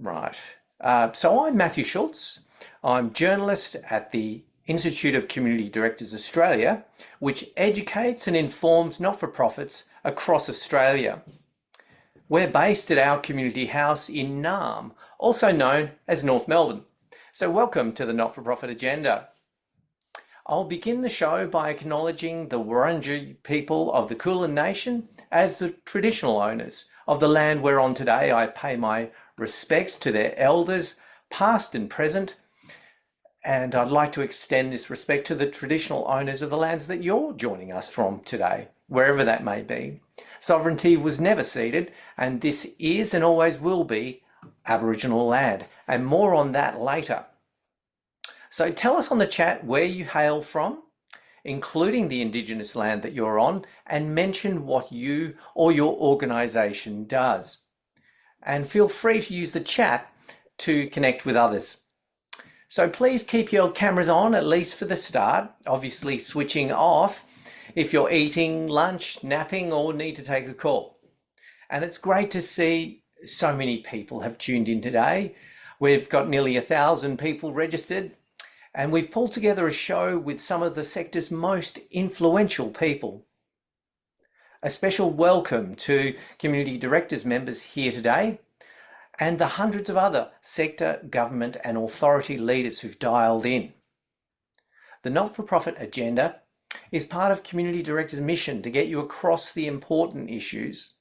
Right. So I'm Matthew Schultz. I'm journalist at the Institute of Community Directors Australia, which educates and informs not-for-profits across Australia. We're based at our community house in Naarm, also known as North Melbourne. So welcome to the Not-for-Profit Agenda. I'll begin the show by acknowledging the Wurundjeri people of the Kulin Nation as the traditional owners of the land we're on today. I pay my respects to their elders, past and present, and I'd like to extend this respect to the traditional owners of the lands that you're joining us from today, wherever that may be. Sovereignty was never ceded, and this is and always will be Aboriginal land, and more on that later. So tell us on the chat where you hail from, including the Indigenous land that you're on, and mention what you or your organisation does. And feel free to use the chat to connect with others. So please keep your cameras on, at least for the start, obviously switching off if you're eating lunch, napping, or need to take a call. And it's great to see so many people have tuned in today. We've got nearly 1,000 people registered, and we've pulled together a show with some of the sector's most influential people. A special welcome to Community Directors members here today, and the hundreds of other sector, government and authority leaders who've dialed in. The Not-for-Profit Agenda is part of Community Directors' mission to get you across the important issues.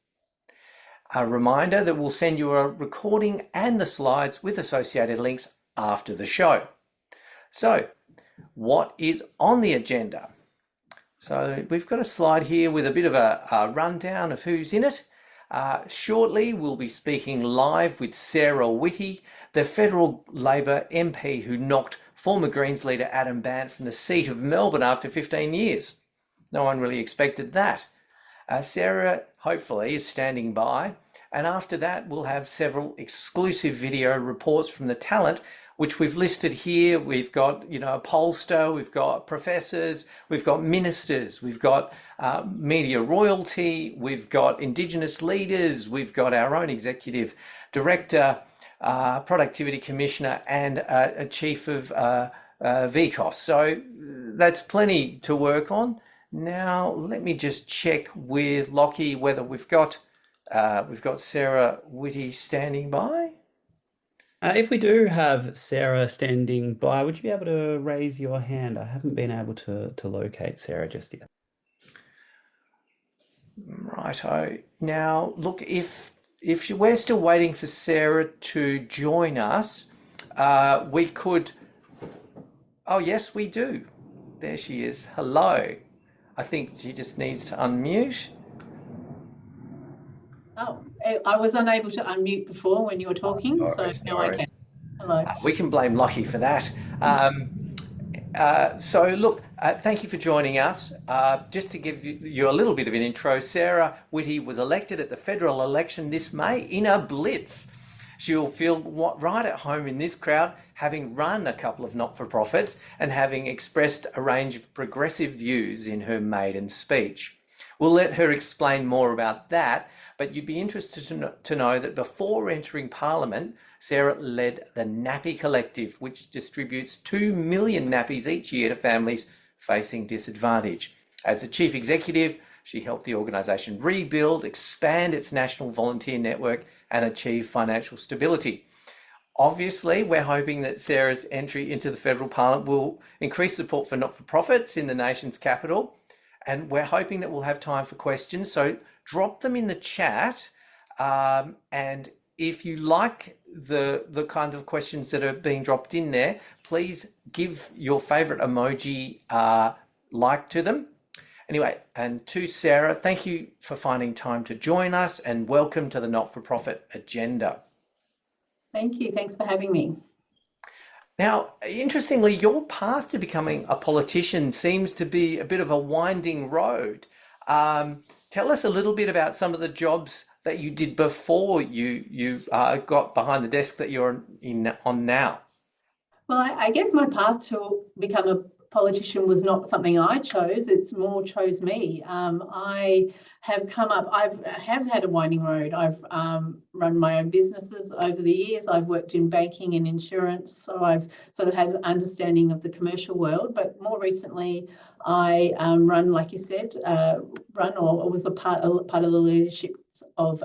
A reminder that we'll send you a recording and the slides with associated links after the show. So, what is on the agenda? So we've got a slide here with a bit of a rundown of who's in it. Shortly, we'll be speaking live with Sarah Witty, the federal Labor MP who knocked former Greens leader Adam Bandt from the seat of Melbourne after 15 years. No one really expected that. Sarah, hopefully, is standing by. And after that, we'll have several exclusive video reports from the talent which we've listed here. We've got, a pollster, we've got professors, we've got ministers, we've got media royalty, we've got Indigenous leaders, we've got our own executive director, productivity commissioner, and a chief of VCOS. So that's plenty to work on. Now, let me just check with Lockie whether we've got Sarah Witty standing by. If we do have Sarah standing by, would you be able to raise your hand? I haven't been able to locate Sarah just yet. Righto. Now, look, if we're still waiting for Sarah to join us, we could... Oh, yes, we do. There she is. Hello. I think she just needs to unmute. Oh, I was unable to unmute before when you were talking, so now I can. Hello. We can blame Lockie for that. So look, thank you for joining us. Just to give you a little bit of an intro, Sarah Witty was elected at the federal election this May in a blitz. She'll feel right at home in this crowd, having run a couple of not-for-profits and having expressed a range of progressive views in her maiden speech. We'll let her explain more about that, but you'd be interested to know that before entering Parliament, Sarah led the Nappy Collective, which distributes 2 million nappies each year to families facing disadvantage. As the Chief Executive, she helped the organisation rebuild, expand its national volunteer network and achieve financial stability. Obviously, we're hoping that Sarah's entry into the federal Parliament will increase support for not-for-profits in the nation's capital, and we're hoping that we'll have time for questions. So drop them in the chat, and if you like the kind of questions that are being dropped in there, please give your favourite emoji like to them. Anyway, and to Sarah, thank you for finding time to join us, and welcome to the Not-for-Profit Agenda. Thank you. Thanks for having me. Now, interestingly, your path to becoming a politician seems to be a bit of a winding road. Tell us a little bit about some of the jobs that you did before you got behind the desk that you're on now. Well, I guess my path to become politician was not something I chose, it's more chose me. I have have had a winding road. I've run my own businesses over the years. I've worked in banking and insurance, so I've sort of had an understanding of the commercial world. But more recently, I run, like you said, or was a part of the leadership of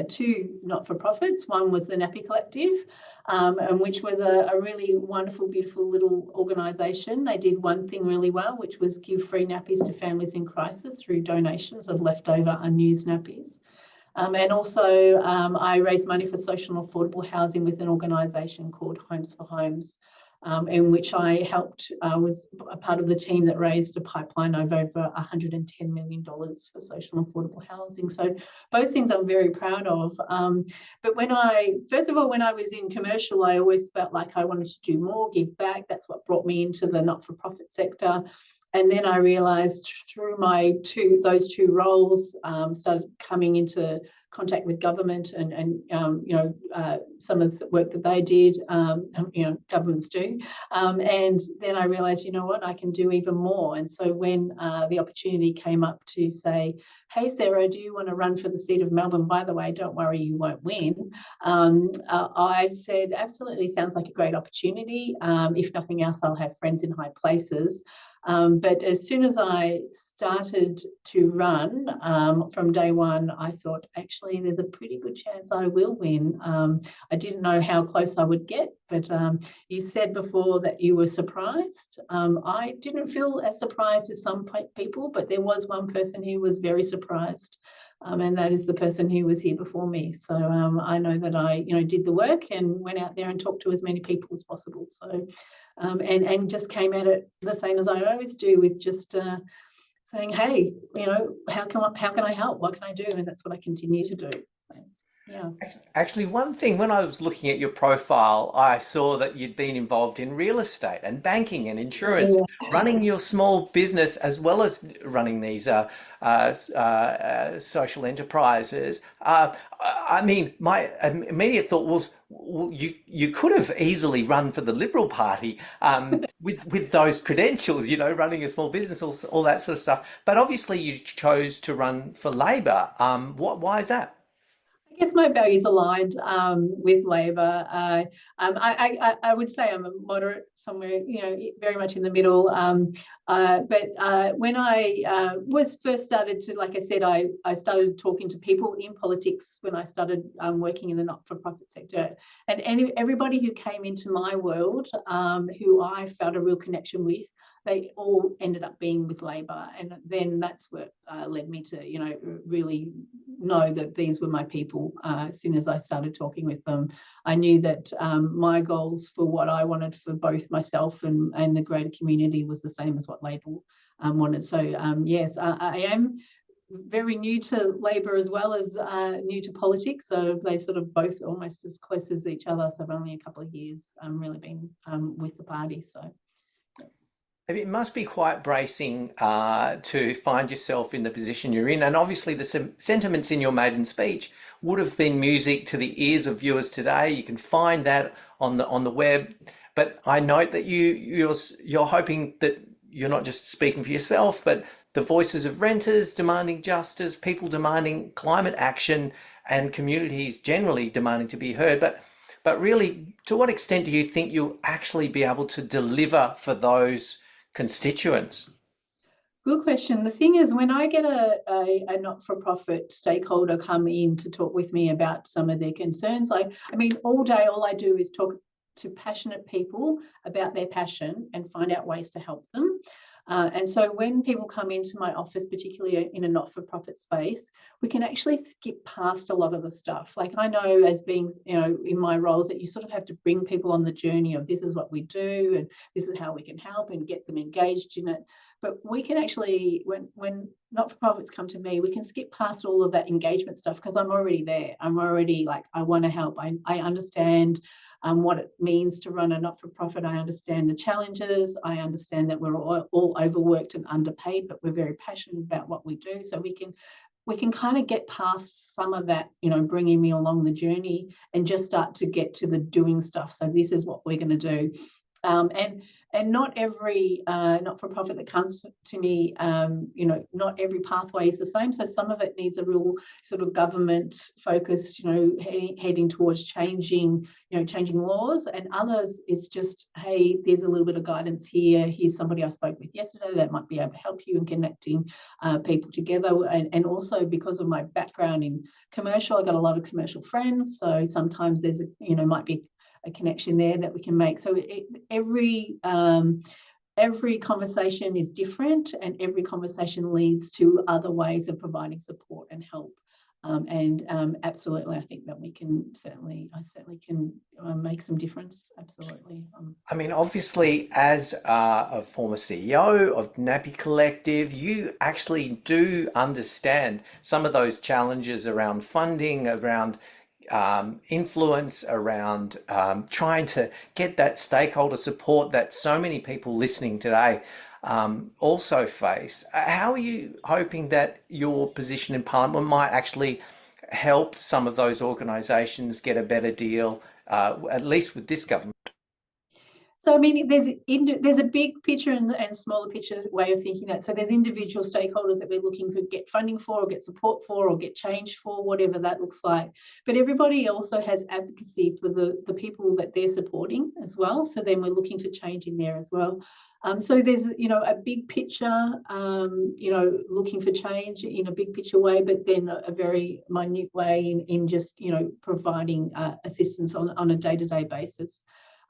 two not-for-profits. One was the Nappy Collective, and which was a really wonderful, beautiful little organisation. They did one thing really well, which was give free nappies to families in crisis through donations of leftover unused nappies. And also I raised money for social and affordable housing with an organisation called Homes for Homes, in which I helped, was a part of the team that raised a pipeline of over $110 million for social and affordable housing. So both things I'm very proud of. But first of all, when I was in commercial, I always felt like I wanted to do more, give back. That's what brought me into the not-for-profit sector. And then I realised through those two roles, started coming into contact with government and some of the work that they did, governments do. And then I realised, you know what, I can do even more. And so when the opportunity came up to say, hey, Sarah, do you want to run for the seat of Melbourne? By the way, don't worry, you won't win. I said, absolutely, sounds like a great opportunity. If nothing else, I'll have friends in high places. But as soon as I started to run, from day one, I thought, actually, there's a pretty good chance I will win. I didn't know how close I would get, but you said before that you were surprised. I didn't feel as surprised as some people, but there was one person who was very surprised. And that is the person who was here before me. So I know that I, did the work and went out there and talked to as many people as possible. So, and just came at it the same as I always do, with just saying, hey, how can I help? What can I do? And that's what I continue to do. Yeah. Actually, one thing, when I was looking at your profile, I saw that you'd been involved in real estate and banking and insurance, running your small business as well as running these social enterprises. I mean, my immediate thought was, you could have easily run for the Liberal Party with those credentials, running a small business, all that sort of stuff. But obviously, you chose to run for Labor. Why is that? I guess my values aligned with Labor. I would say I'm a moderate somewhere, very much in the middle. But when I was first started to, like I said, I started talking to people in politics when I started working in the not-for-profit sector. And everybody who came into my world, who I felt a real connection with, they all ended up being with Labor. And then that's what led me to, really know that these were my people. As soon as I started talking with them, I knew that my goals for what I wanted for both myself and the greater community was the same as what Labor wanted. So yes, I am very new to Labor as well as new to politics. So they sort of both almost as close as each other. So I've only a couple of years really been with the party. So. It must be quite bracing to find yourself in the position you're in. And obviously the sentiments in your maiden speech would have been music to the ears of viewers today. You can find that on the web. But I note that you're hoping that you're not just speaking for yourself, but the voices of renters demanding justice, people demanding climate action, and communities generally demanding to be heard. But really, to what extent do you think you'll actually be able to deliver for those constituents? Good question. The thing is, when I get a not-for-profit stakeholder come in to talk with me about some of their concerns, I mean, all day, all I do is talk to passionate people about their passion and find out ways to help them. And so when people come into my office, particularly in a not-for-profit space, we can actually skip past a lot of the stuff. Like, I know as being, in my roles, that you sort of have to bring people on the journey of this is what we do and this is how we can help and get them engaged in it. But we can actually, when not-for-profits come to me, we can skip past all of that engagement stuff because I'm already there. I'm already like, I want to help. I understand what it means to run a not-for-profit. I understand the challenges. I understand that we're all overworked and underpaid, but we're very passionate about what we do. So we can kind of get past some of that, bringing me along the journey and just start to get to the doing stuff. So this is what we're going to do. And not every not-for-profit that comes to me, not every pathway is the same. So some of it needs a real sort of government focus, heading towards changing laws, and others is just, hey, there's a little bit of guidance here. Here's somebody I spoke with yesterday that might be able to help you in connecting people together. And also, because of my background in commercial, I got a lot of commercial friends. So sometimes there's might be a connection there that we can make. So every conversation is different, and every conversation leads to other ways of providing support and help. Absolutely, I think that I certainly can make some difference. Absolutely. I mean, obviously, as a former CEO of Nappy Collective, you actually do understand some of those challenges around funding, around influence, around trying to get that stakeholder support that so many people listening today also face. How are you hoping that your position in Parliament might actually help some of those organisations get a better deal, at least with this government? So, I mean, there's a big picture and smaller picture way of thinking that. So there's individual stakeholders that we're looking to get funding for, or get support for, or get change for, whatever that looks like. But everybody also has advocacy for the people that they're supporting as well. So then we're looking for change in there as well. So there's, a big picture, looking for change in a big picture way, but then a very minute way in just, providing assistance on a day-to-day basis.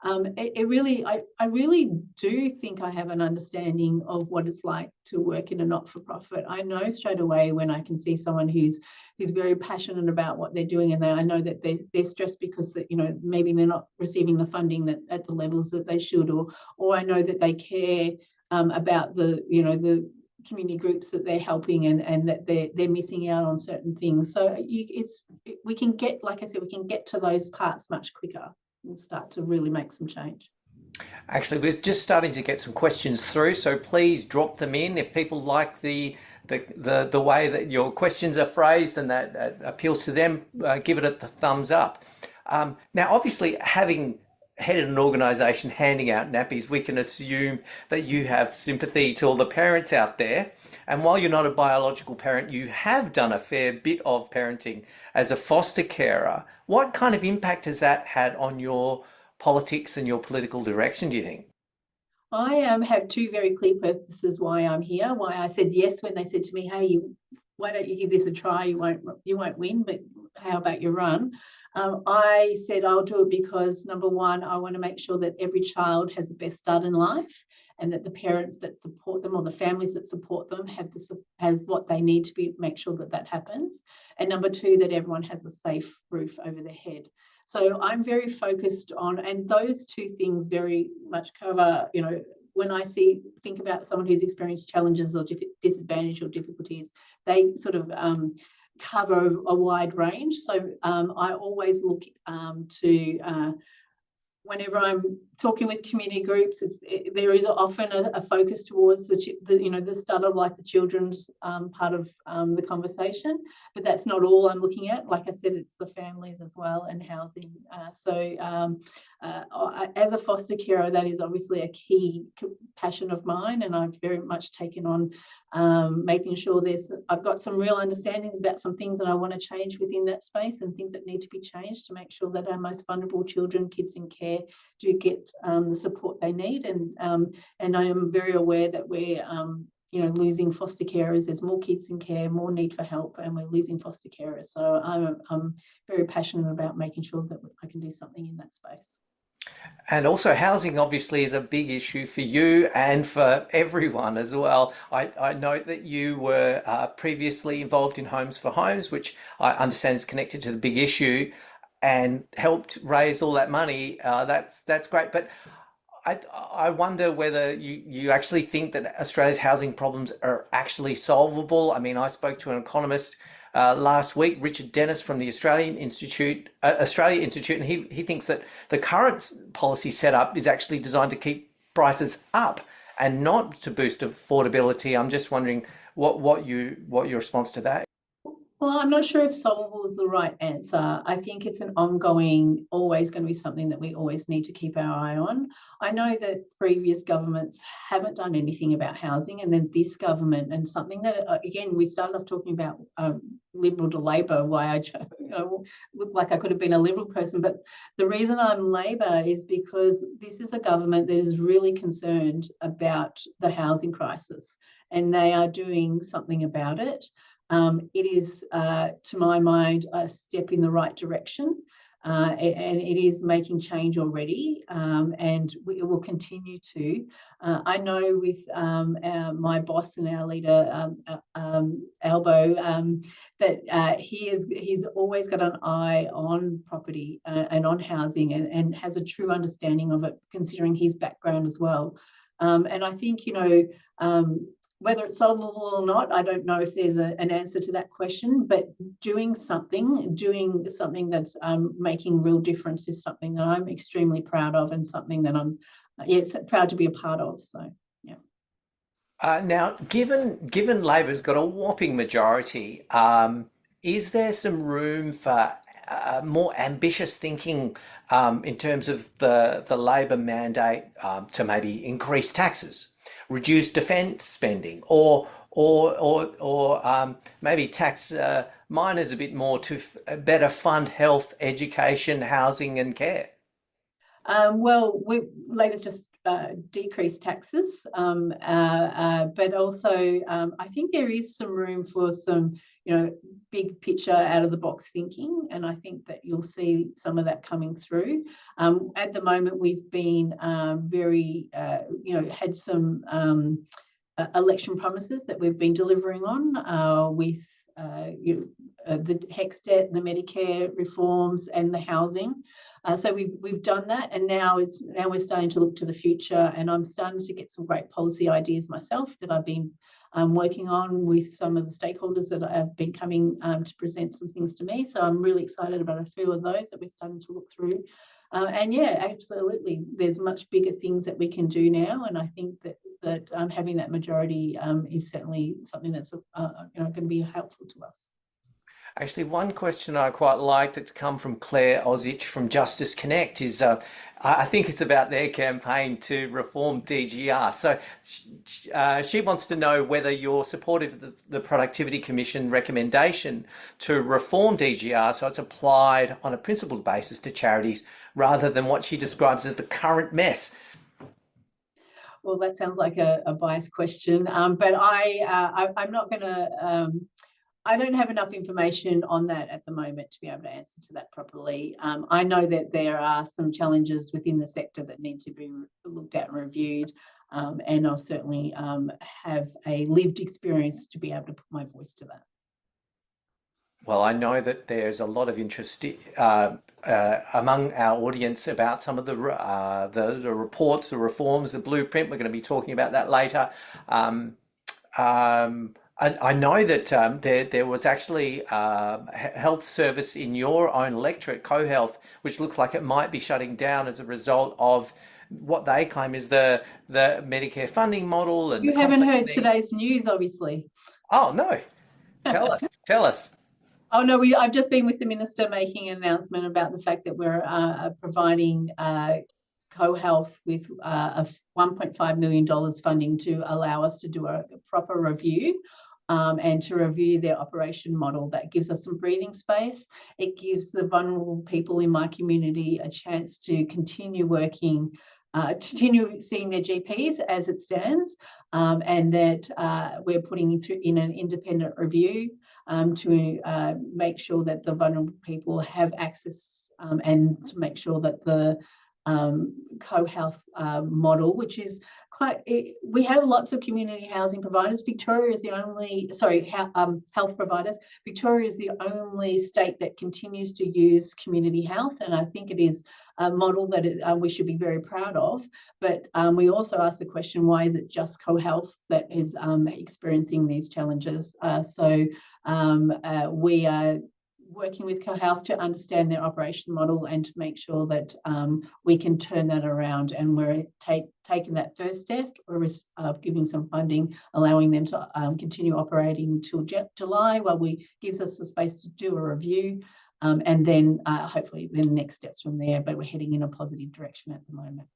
I really do think I have an understanding of what it's like to work in a not-for-profit. I know straight away when I can see someone who's very passionate about what they're doing, and I know that they're stressed because maybe they're not receiving the funding that at the levels that they should, or I know that they care about the community groups that they're helping, and that they're missing out on certain things. So we can get, like I said, we can get to those parts much quicker and start to really make some change. Actually, we're just starting to get some questions through, so please drop them in if people like the way that your questions are phrased and that appeals to them. Give it a thumbs up. Now, obviously, having headed an organisation handing out nappies, we can assume that you have sympathy to all the parents out there. And while you're not a biological parent, you have done a fair bit of parenting as a foster carer. What kind of impact has that had on your politics and your political direction, do you think? I have two very clear purposes why I'm here, why I said yes when they said to me, hey, why don't you give this a try? You won't win, but how about you run? I said I'll do it because, number one, I want to make sure that every child has the best start in life, and that the parents that support them, or the families that support them, have what they need to make sure that happens. And number two, that everyone has a safe roof over their head. So I'm very focused on, and those two things very much cover, when I think about someone who's experienced challenges or disadvantage or difficulties, they sort of cover a wide range. So I always look to, whenever I'm talking with community groups, there is often a focus towards the start of like the children's part of the conversation, but that's not all I'm looking at. Like I said, it's the families as well, and housing. As a foster carer, that is obviously a key passion of mine, and I've very much taken on making sure I've got some real understandings about some things that I want to change within that space, and things that need to be changed to make sure that our most vulnerable children, kids in care, do get the support they need. And I am very aware that we're losing foster carers. There's more kids in care, more need for help, and we're losing foster carers. So I'm very passionate about making sure that I can do something in that space. And also, housing obviously is a big issue for you and for everyone as well. I note that you were previously involved in Homes for Homes, which I understand is connected to the big issue, and helped raise all that money. That's great. But I wonder whether you actually think that Australia's housing problems are actually solvable. I mean, I spoke to an economist last week, Richard Dennis from the Australia Institute, and he thinks that the current policy setup is actually designed to keep prices up and not to boost affordability. I'm just wondering what your response to that. Well, I'm not sure if solvable is the right answer. I think it's an ongoing, always going to be something that we always need to keep our eye on. I know that previous governments haven't done anything about housing, and then this government, and something that, again, we started off talking about Liberal to Labor, why I looked like I could have been a Liberal person, but the reason I'm Labor is because this is a government that is really concerned about the housing crisis, and they are doing something about it. It is, to my mind, a step in the right direction, and it is making change already, and it will continue to. I know with my boss and our leader, Albo, that he's always got an eye on property and on housing, and has a true understanding of it, considering his background as well. And I think, whether it's solvable or not, I don't know if there's an answer to that question, but doing something that's making real difference is something that I'm extremely proud of, and something that I'm proud to be a part of. So, yeah. Now, given Labor's got a whopping majority, is there some room for more ambitious thinking in terms of the Labor mandate to maybe increase taxes, reduce defence spending, or maybe tax miners a bit more to better fund health, education, housing, and care? Well, Labor's just decreased taxes, but also I think there is some room for some, big picture, out of the box thinking, and I think that you'll see some of that coming through. At the moment, we've been very, had some election promises that we've been delivering on with the HEX debt, the Medicare reforms, and the housing. So we've done that, and now we're starting to look to the future, and I'm starting to get some great policy ideas myself that I've been working on with some of the stakeholders that have been coming to present some things to me. So I'm really excited about a few of those that we're starting to look through. And yeah, absolutely, there's much bigger things that we can do now, and I think that having that majority is certainly something that's going to be helpful to us. Actually, one question I quite like that's come from Claire Ozich from Justice Connect is, I think it's about their campaign to reform DGR. So she wants to know whether you're supportive of the Productivity Commission recommendation to reform DGR so it's applied on a principled basis to charities rather than what she describes as the current mess. Well, that sounds like a biased question, but I'm not going to... I don't have enough information on that at the moment to be able to answer to that properly. I know that there are some challenges within the sector that need to be looked at and reviewed, and I'll certainly have a lived experience to be able to put my voice to that. Well, I know that there's a lot of interest among our audience about some of the reports, the reforms, the blueprint. We're going to be talking about that later. I know that there was actually a health service in your own electorate, CoHealth, which looks like it might be shutting down as a result of what they claim is the Medicare funding model. And you haven't heard today's news, obviously. Oh, no. Tell us. Tell us. Oh, no, I've just been with the Minister making an announcement about the fact that we're providing CoHealth with $1.5 million funding to allow us to do a proper review and to review their operation model. That gives us some breathing space. It gives the vulnerable people in my community a chance to continue working, continue seeing their GPs as it stands, and that we're putting in an independent review to make sure that the vulnerable people have access, and to make sure that the CoHealth model, which is we have lots of community housing providers. Victoria is the only, health providers. Victoria is the only state that continues to use community health, and I think it is a model that we should be very proud of. But we also ask the question, why is it just CoHealth that is experiencing these challenges? So we are working with CoHealth to understand their operation model and to make sure that we can turn that around, and we're taking that first step of giving some funding, allowing them to continue operating till July, while we gives us the space to do a review, and then hopefully the next steps from there. But we're heading in a positive direction at the moment.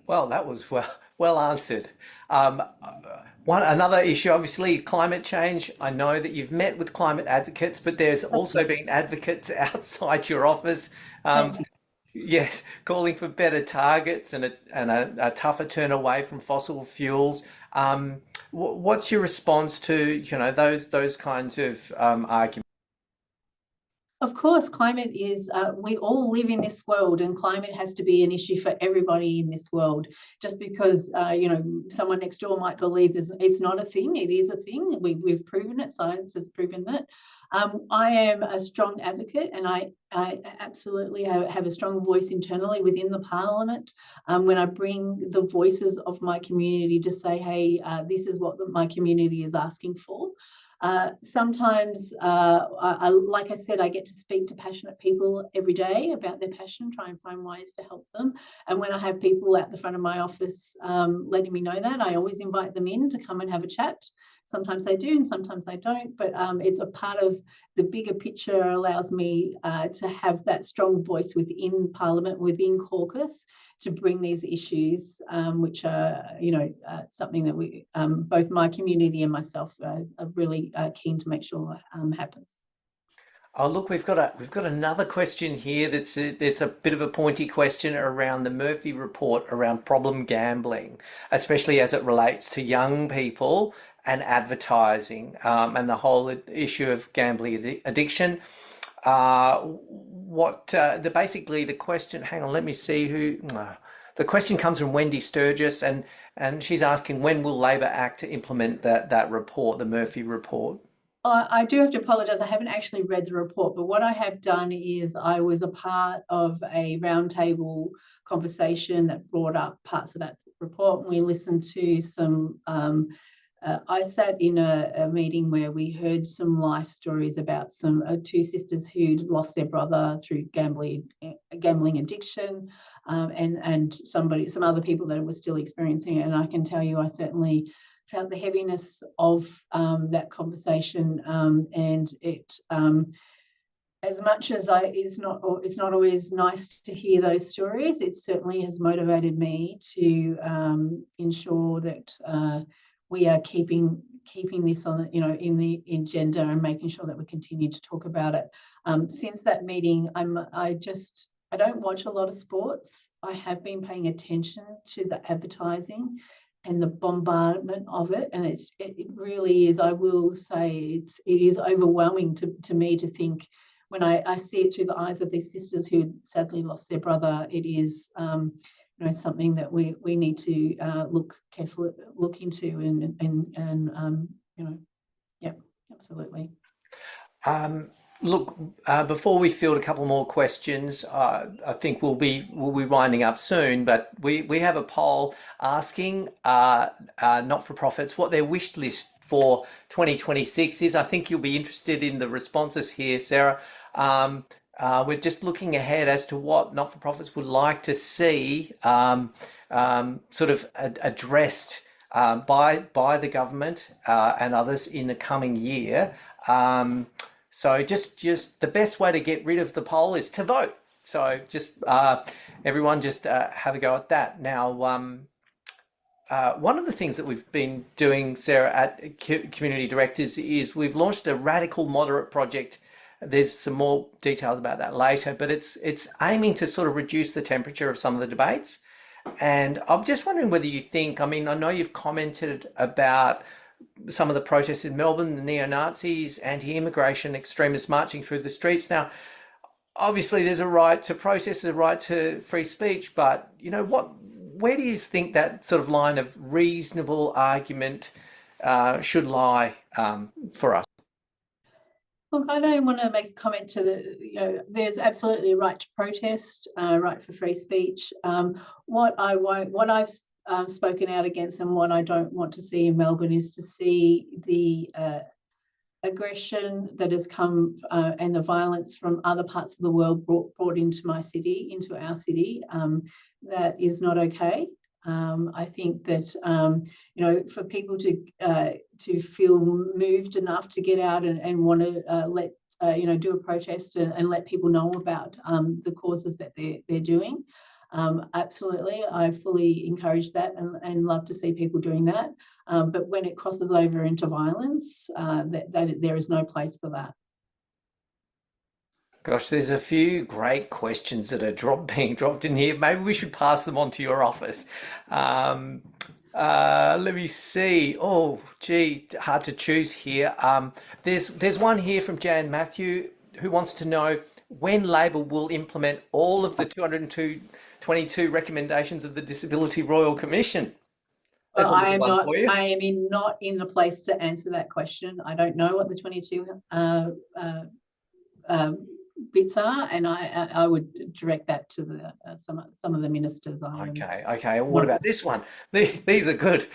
Well, that was well answered. Another issue, obviously, climate change. I know that you've met with climate advocates, but there's also been advocates outside your office. Yes, calling for better targets and a tougher turn away from fossil fuels. What's your response to those kinds of arguments? Of course, climate is, we all live in this world, and climate has to be an issue for everybody in this world. Just because, someone next door might believe it's not a thing, it is a thing. We've proven it, science has proven that. I am a strong advocate, and I absolutely have a strong voice internally within the Parliament when I bring the voices of my community to say, hey, this is what my community is asking for. Sometimes, like I said, I get to speak to passionate people every day about their passion, try and find ways to help them. And when I have people at the front of my office letting me know that, I always invite them in to come and have a chat. Sometimes they do and sometimes they don't, but it's a part of the bigger picture, allows me to have that strong voice within Parliament, within caucus, to bring these issues, which are, something that we, both my community and myself, are really keen to make sure happens. Oh, look, we've got another question here it's a bit of a pointy question around the Murphy report around problem gambling, especially as it relates to young people and advertising, and the whole issue of gambling addiction. Basically the question, hang on, let me see who. The question comes from Wendy Sturgis, and she's asking, when will Labor act to implement that report, the Murphy report? I do have to apologise, I haven't actually read the report, but what I have done is I was a part of a roundtable conversation that brought up parts of that report, and we listened to some I sat in a meeting where we heard some life stories about some two sisters who'd lost their brother through gambling addiction, and some other people that were still experiencing it. And I can tell you, I certainly felt the heaviness of that conversation, and it. As much as it's not always nice to hear those stories, it certainly has motivated me to ensure that we are keeping this on, in the agenda, and making sure that we continue to talk about it. Since that meeting, I don't watch a lot of sports. I have been paying attention to the advertising and the bombardment of it, and it really is. I will say it is overwhelming to me to think, when I see it through the eyes of these sisters who sadly lost their brother. It is something that we need to look into, and yeah, absolutely. Look, before we field a couple more questions, I think we'll be winding up soon, but we have a poll asking not-for-profits what their wish list for 2026 is. I think you'll be interested in the responses here, Sarah. We're just looking ahead as to what not-for-profits would like to see sort of addressed by the government and others in the coming year. So just the best way to get rid of the poll is to vote. So just everyone just have a go at that. Now, one of the things that we've been doing, Sarah, at Community Directors is we've launched a radical moderate project. There's some more details about that later, but it's aiming to sort of reduce the temperature of some of the debates. And I'm just wondering whether you think, I know you've commented about some of the protests in Melbourne, the neo-Nazis, anti-immigration extremists marching through the streets. Now, obviously there's a right to protest, a right to free speech, but where do you think that sort of line of reasonable argument should lie for us? Look, I don't want to make a comment to there's absolutely a right to protest, right for free speech. What I've spoken out against, and what I don't want to see in Melbourne, is to see the aggression that has come and the violence from other parts of the world brought into my city, into our city, that is not okay. I think that for people to feel moved enough to get out and want to do a protest and let people know about the causes that they're doing. Absolutely, I fully encourage that and love to see people doing that. But when it crosses over into violence, that there is no place for that. Gosh, there's a few great questions that are being dropped in here. Maybe we should pass them on to your office. Let me see. Oh, gee, hard to choose here. There's one here from Jan Matthew who wants to know when Labor will implement all of the 222 recommendations of the Disability Royal Commission. Well, I am not in the place to answer that question. I don't know what the 22 bits are, and I would direct that to the some of the ministers. Okay. What about this one? These are good.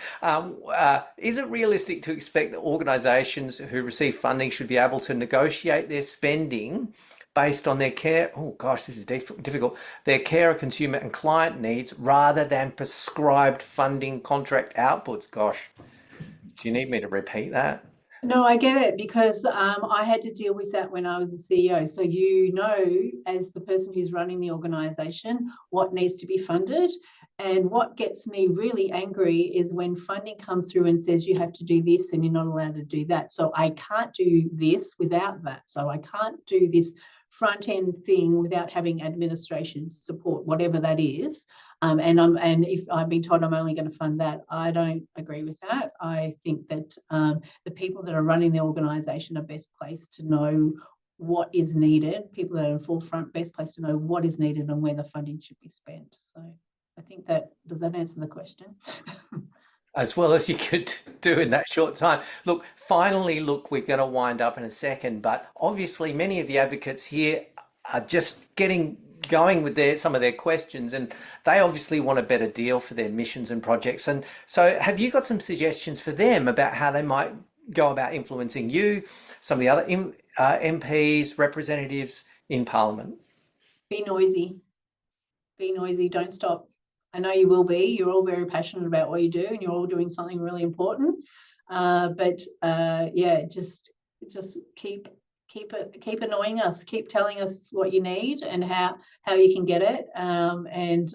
Is it realistic to expect that organisations who receive funding should be able to negotiate their spending based on their care? Oh gosh, this is difficult. Their carer, consumer and client needs rather than prescribed funding contract outputs. Gosh, do you need me to repeat that? No, I get it, because I had to deal with that when I was the CEO. So as the person who's running the organisation, what needs to be funded. And what gets me really angry is when funding comes through and says you have to do this and you're not allowed to do that. So I can't do this without that. So I can't do this front end thing without having administration support, whatever that is. And if I've been told I'm only going to fund that, I don't agree with that. I think that the people that are running the organisation are best placed to know what is needed. People that are in forefront, best placed to know what is needed and where the funding should be spent. So I think does that answer the question? As well as you could do in that short time. Look, finally, we're going to wind up in a second, but obviously many of the advocates here are just getting going with some of their questions, and they obviously want a better deal for their missions and projects. And so have you got some suggestions for them about how they might go about influencing you, some of the other MPs, representatives in Parliament? Be noisy. Be noisy. Don't stop. I know you will be. You're all very passionate about what you do, and you're all doing something really important. Just keep annoying us. Keep telling us what you need and how you can get it. And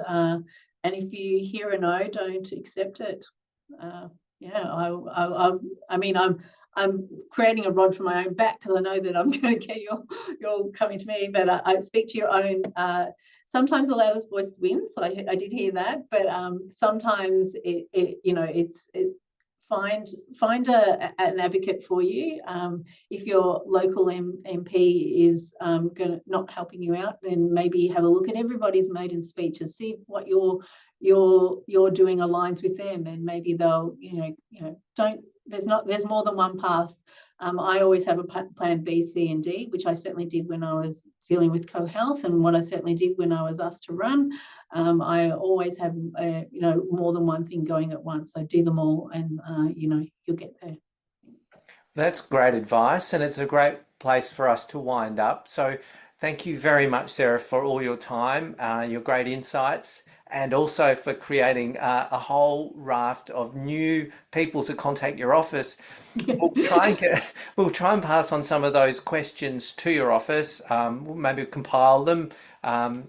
if you hear a no, don't accept it. I'm creating a rod for my own back, because I know that I'm going to get you're coming to me. But I speak to your own. Sometimes the loudest voice wins. So I did hear that, but sometimes find an advocate for you. If your local MP is not helping you out, then maybe have a look at everybody's maiden speeches. See what you're doing aligns with them, and maybe they'll there's more than one path. I always have a plan B, C and D, which I certainly did when I was dealing with co-health, and what I certainly did when I was asked to run. I always have more than one thing going at once. So do them all, and you'll get there. That's great advice, and it's a great place for us to wind up. So thank you very much, Sarah, for all your time, your great insights, and also for creating a whole raft of new people to contact your office. We'll try and pass on some of those questions to your office. We'll maybe compile them and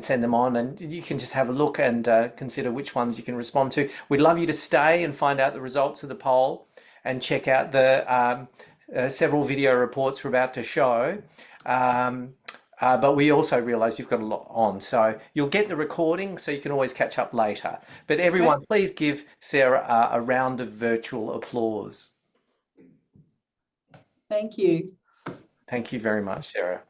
send them on, and you can just have a look and consider which ones you can respond to. We'd love you to stay and find out the results of the poll and check out the several video reports we're about to show. But we also realise you've got a lot on, so you'll get the recording, so you can always catch up later. But everyone, please give Sarah a round of virtual applause. Thank you. Thank you very much, Sarah.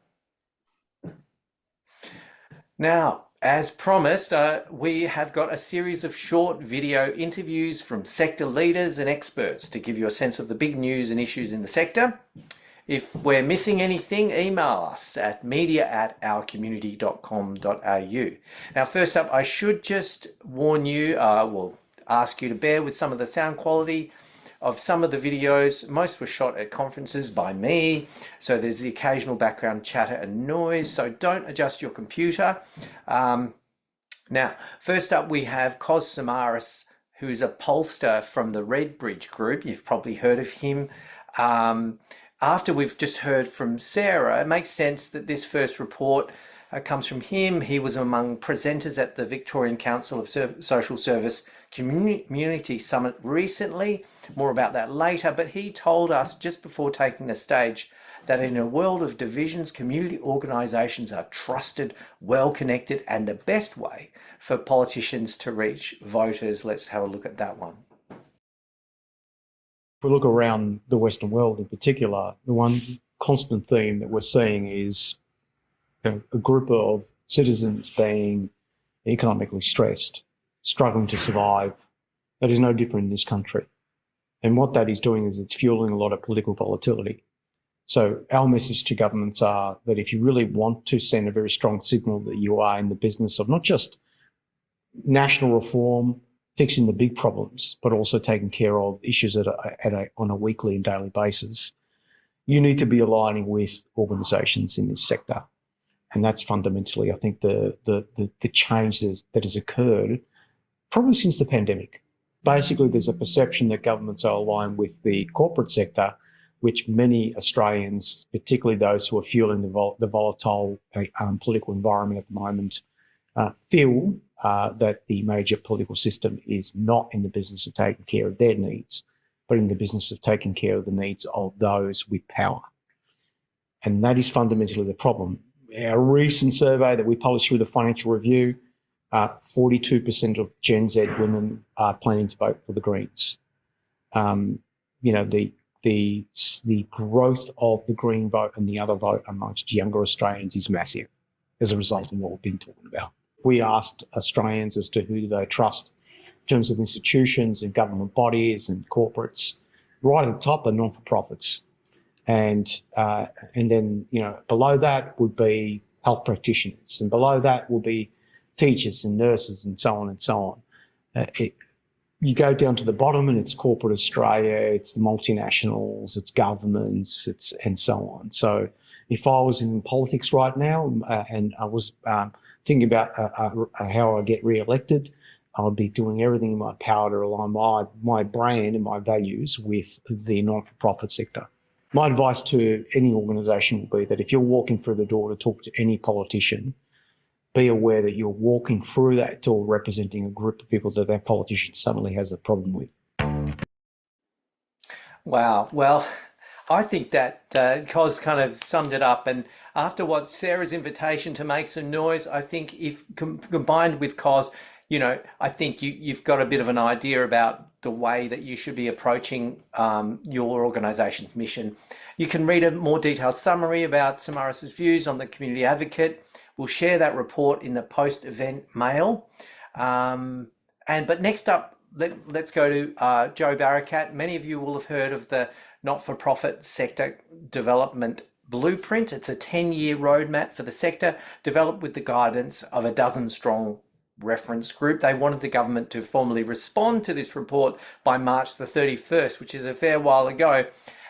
Now, as promised, we have got a series of short video interviews from sector leaders and experts to give you a sense of the big news and issues in the sector. If we're missing anything, email us at media@ourcommunity.com.au. Now, first up, I should just warn you, ask you to bear with some of the sound quality of some of the videos. Most were shot at conferences by me, so there's the occasional background chatter and noise, so don't adjust your computer. Now, first up we have Kos Samaras, who's a pollster from the Redbridge group. You've probably heard of him. After we've just heard from Sarah, it makes sense that this first report comes from him. He was among presenters at the Victorian Council of Social Service Community Summit recently. More about that later, but he told us just before taking the stage that in a world of divisions, community organisations are trusted, well-connected, and the best way for politicians to reach voters. Let's have a look at that one. If we look around the Western world in particular, the one constant theme that we're seeing is a group of citizens being economically stressed, struggling to survive. That is no different in this country. And what that is doing is it's fueling a lot of political volatility. So our message to governments are that if you really want to send a very strong signal that you are in the business of not just national reform, fixing the big problems, but also taking care of issues on a weekly and daily basis, you need to be aligning with organisations in this sector. And that's fundamentally, I think, the change that has occurred probably since the pandemic. Basically, there's a perception that governments are aligned with the corporate sector, which many Australians, particularly those who are fueling the volatile political environment at the moment, feel that the major political system is not in the business of taking care of their needs, but in the business of taking care of the needs of those with power. And that is fundamentally the problem. Our recent survey that we published with the Financial Review, 42% of Gen Z women are planning to vote for the Greens. The growth of the Green vote and the other vote amongst younger Australians is massive as a result of what we've been talking about. We asked Australians as to who do they trust in terms of institutions and government bodies and corporates. Right at the top are non-for-profits. And then, below that would be health practitioners, and below that will be teachers and nurses and so on and so on. You go down to the bottom and it's corporate Australia, it's the multinationals, it's governments, and so on. So if I was in politics right now and I was thinking about how I get re-elected, I would be doing everything in my power to align my brand and my values with the non-for-profit sector. My advice to any organisation would be that if you're walking through the door to talk to any politician, be aware that you're walking through that door representing a group of people that politician suddenly has a problem with. Wow. Well, I think that Kos kind of summed it up. And after what Sarah's invitation to make some noise, I think if combined with Kos, I think you've got a bit of an idea about the way that you should be approaching your organisation's mission. You can read a more detailed summary about Samaras's views on the Community Advocate. We'll share that report in the post-event mail. But next up, let's go to Jo Barraket. Many of you will have heard of the not-for-profit sector development blueprint. It's a 10-year roadmap for the sector, developed with the guidance of a dozen-strong reference group. They wanted the government to formally respond to this report by March the 31st, which is a fair while ago.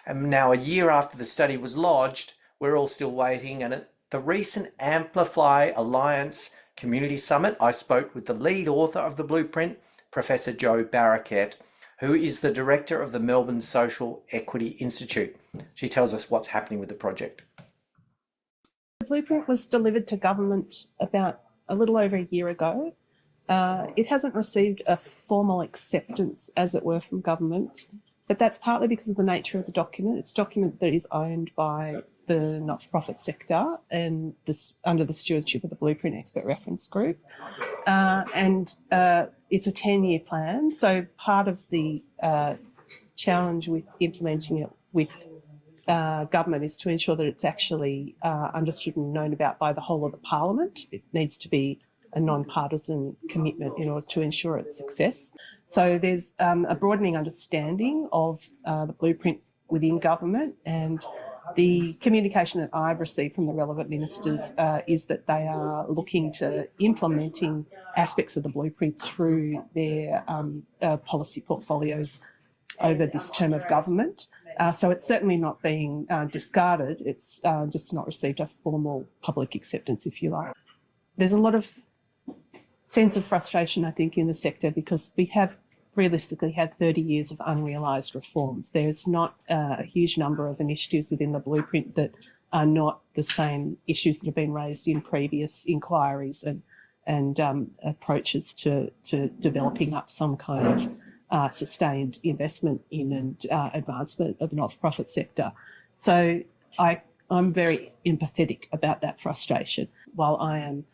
And now, a year after the study was lodged, we're all still waiting. And at the recent Amplify Alliance Community Summit, I spoke with the lead author of the blueprint, Professor Jo Barraket, who is the director of the Melbourne Social Equity Institute. She tells us what's happening with the project. The blueprint was delivered to government about a little over a year ago. It hasn't received a formal acceptance, as it were, from government, but that's partly because of the nature of the document. It's a document that is owned by the not-for-profit sector and under the stewardship of the Blueprint Expert Reference Group. It's a 10-year plan. So part of the challenge with implementing it with government is to ensure that it's actually understood and known about by the whole of the Parliament. It needs to be a non-partisan commitment in order to ensure its success. So there's a broadening understanding of the blueprint within government, and the communication that I've received from the relevant ministers is that they are looking to implementing aspects of the blueprint through their policy portfolios over this term of government. So it's certainly not being discarded. It's just not received a formal public acceptance, if you like. There's a lot of sense of frustration, I think, in the sector because we have realistically had 30 years of unrealised reforms. There's not a huge number of initiatives within the blueprint that are not the same issues that have been raised in previous inquiries and approaches to developing up some kind of sustained investment in and advancement of the not-for-profit sector. So I'm very empathetic about that frustration. While I am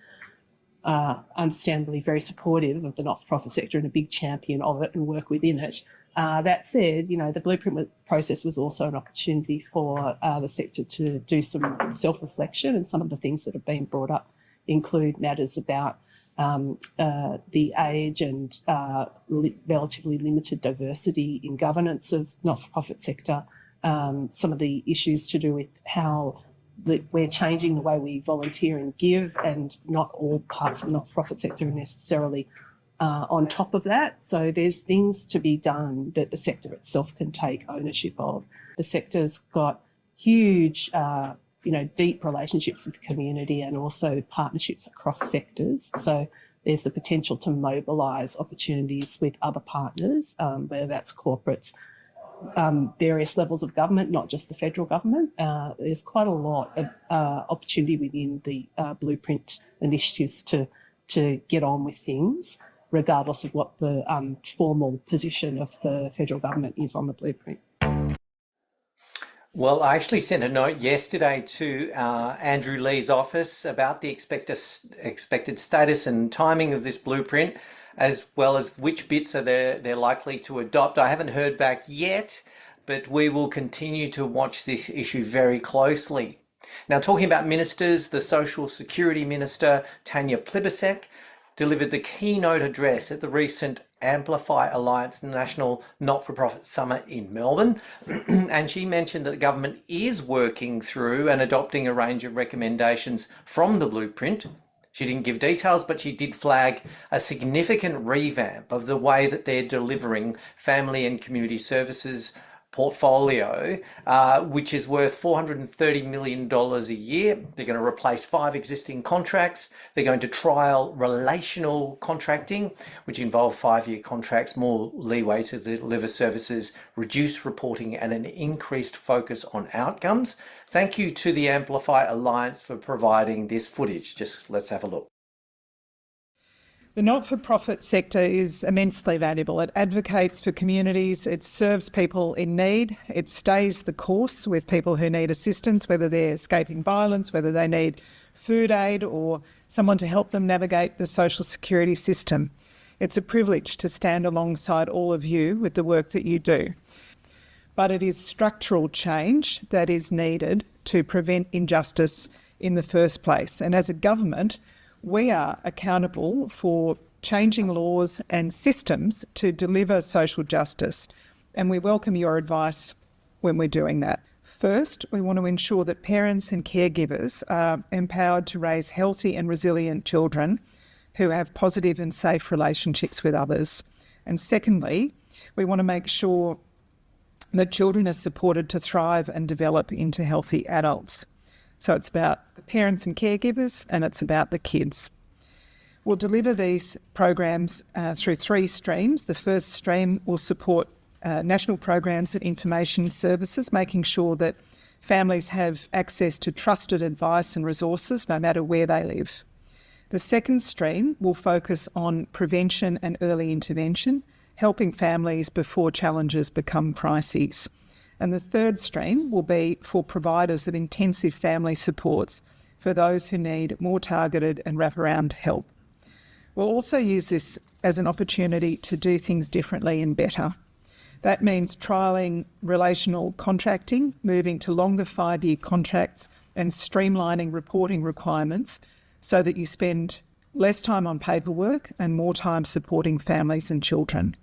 understandably very supportive of the not-for-profit sector and a big champion of it and work within it, that said, the blueprint process was also an opportunity for the sector to do some self-reflection, and some of the things that have been brought up include matters about the age and relatively limited diversity in governance of not-for-profit sector, some of the issues to do with how we're changing the way we volunteer and give, and not all parts of the not-for-profit sector are necessarily on top of that. So there's things to be done that the sector itself can take ownership of. The sector's got huge, deep relationships with the community and also partnerships across sectors. So there's the potential to mobilise opportunities with other partners, whether that's corporates, various levels of government, not just the federal government. There's quite a lot of opportunity within the blueprint initiatives to get on with things, regardless of what the formal position of the federal government is on the blueprint. Well, I actually sent a note yesterday to Andrew Lee's office about the expected status and timing of this blueprint, as well as which bits are they're likely to adopt. I haven't heard back yet, but we will continue to watch this issue very closely. Now, talking about ministers, the Social Security Minister Tanya Plibersek delivered the keynote address at the recent Amplify Alliance National Not-for-Profit Summit in Melbourne, and she mentioned that the government is working through and adopting a range of recommendations from the blueprint. She didn't give details, but she did flag a significant revamp of the way that they're delivering family and community services portfolio, which is worth $430 million a year. They're going to replace 5 existing contracts. They're going to trial relational contracting, which involve 5-year contracts, more leeway to deliver services, reduced reporting, and an increased focus on outcomes. Thank you to the Amplify Alliance for providing this footage. Let's have a look. The not-for-profit sector is immensely valuable. It advocates for communities, it serves people in need, it stays the course with people who need assistance, whether they're escaping violence, whether they need food aid or someone to help them navigate the social security system. It's a privilege to stand alongside all of you with the work that you do. But it is structural change that is needed to prevent injustice in the first place. And as a government, we are accountable for changing laws and systems to deliver social justice, and we welcome your advice when we're doing that. First, we want to ensure that parents and caregivers are empowered to raise healthy and resilient children who have positive and safe relationships with others. And secondly, we want to make sure that children are supported to thrive and develop into healthy adults. So it's about the parents and caregivers, and it's about the kids. We'll deliver these programs through 3 streams. The first stream will support national programs and information services, making sure that families have access to trusted advice and resources no matter where they live. The second stream will focus on prevention and early intervention, helping families before challenges become crises. And the third stream will be for providers of intensive family supports for those who need more targeted and wraparound help. We'll also use this as an opportunity to do things differently and better. That means trialling relational contracting, moving to longer 5-year contracts, and streamlining reporting requirements so that you spend less time on paperwork and more time supporting families and children.